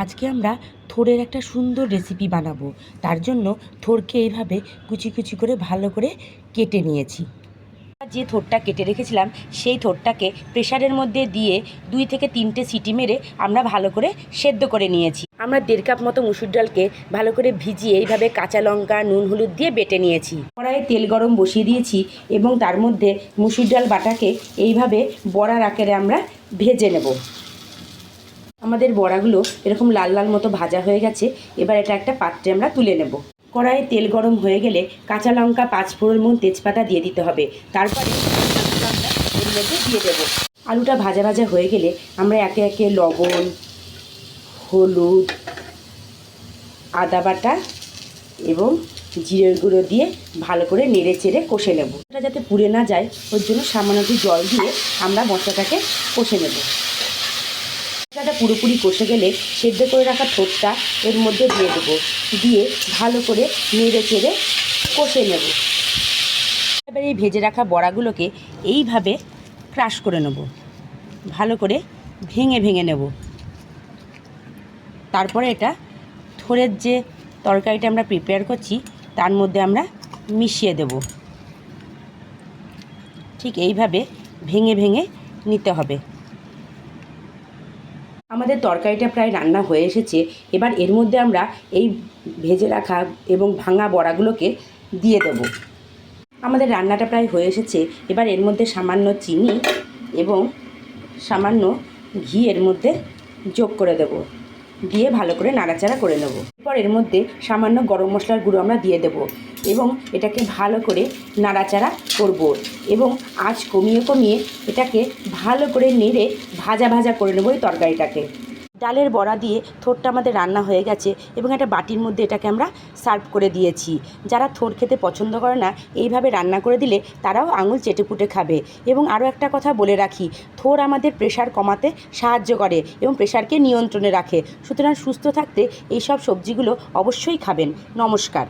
আজকে আমরা থোড়ের একটা সুন্দর রেসিপি বানাবো। তার জন্য থোড়কে এইভাবে কুচি কুচি করে ভালো করে কেটে নিয়েছি। যে থোড়টা কেটে রেখেছিলাম সেই থোড়টাকে প্রেসারের মধ্যে দিয়ে 2 থেকে 3টে সিটি মেরে আমরা ভালো করে সেদ্ধ করে নিয়েছি। আমরা 1.5 কাপ মতো মুসুর ডালকে ভালো করে ভিজিয়ে এইভাবে কাঁচা লঙ্কা নুন হলুদ দিয়ে বেটে নিয়েছি। কড়াইয়ে তেল গরম বসিয়ে দিয়েছি এবং তার মধ্যে মুসুর ডাল বাটাকে এইভাবে বড়ার আকারে আমরা ভেজে নেব। আমাদের বড়াগুলো এরকম লাল লাল মতো ভাজা হয়ে গেছে। এবার এটা একটা পাত্রে আমরা তুলে নেব। কড়াইয়ে তেল গরম হয়ে গেলে কাঁচা লঙ্কা, 5 ফোড়ন, তেজপাতা দিয়ে দিতে হবে। তারপরে আলুটা আমরা এর মধ্যে দিয়ে দেবো। আলুটা ভাজা ভাজা হয়ে গেলে আমরা একে একে লবণ, হলুদ, আদা বাটা এবং জিরের গুঁড়ো দিয়ে ভালো করে নেড়ে চেড়ে কষে নেব। এটা যাতে পুড়ে না যায় ওর জন্য সামান্য একটু জল দিয়ে আমরা মশলাটাকে কষে নেব। মশলাটা পুরোপুরি কষে গেলে সেদ্ধ করে রাখা থোড়টা এর মধ্যে দিয়ে দেবো, দিয়ে ভালো করে নেড়ে চেড়ে কষে নেব। এবার এই ভেজে রাখা বড়াগুলোকে এইভাবে ক্রাশ করে নেব, ভালো করে ভেঙে ভেঙে নেব। তারপরে এটা থোড়ের যে তরকারিটা আমরা প্রিপেয়ার করছি তার মধ্যে আমরা মিশিয়ে দেব। ঠিক এইভাবে ভেঙে ভেঙে নিতে হবে। আমাদের তরকারিটা প্রায় রান্না হয়ে এসেছে। এবার এর মধ্যে আমরা এই ভেজে রাখা এবং ভাঙা বড়াগুলোকে দিয়ে দেব। আমাদের রান্নাটা প্রায় হয়ে এসেছে। এবার এর মধ্যে সামান্য চিনি এবং সামান্য ঘি এর মধ্যে যোগ করে দেব, দিয়ে ভালো করে নাড়াচাড়া করে নেব। এরপর এর মধ্যে সামান্য গরম মশলার গুঁড়ো আমরা দিয়ে দেব এবং এটাকে ভালো করে নাড়াচাড়া করব এবং আঁচ কমিয়ে কমিয়ে এটাকে ভালো করে নেড়ে ভাজা ভাজা করে নেব এই তরকারিটাকে। ডালের বড়া দিয়ে থোড়টা আমাদের রান্না হয়ে গেছে এবং একটা বাটির মধ্যে এটাকে আমরা সার্ভ করে দিয়েছি। যারা থোড় খেতে পছন্দ করে না, এইভাবে রান্না করে দিলে তারাও আঙুল চেটেপুটে খাবে। এবং আরও একটা কথা বলে রাখি, থোড় আমাদের প্রেশার কমাতে সাহায্য করে এবং প্রেশারকে নিয়ন্ত্রণে রাখে। সুতরাং সুস্থ থাকতে এইসব সবজিগুলো অবশ্যই খাবেন। নমস্কার।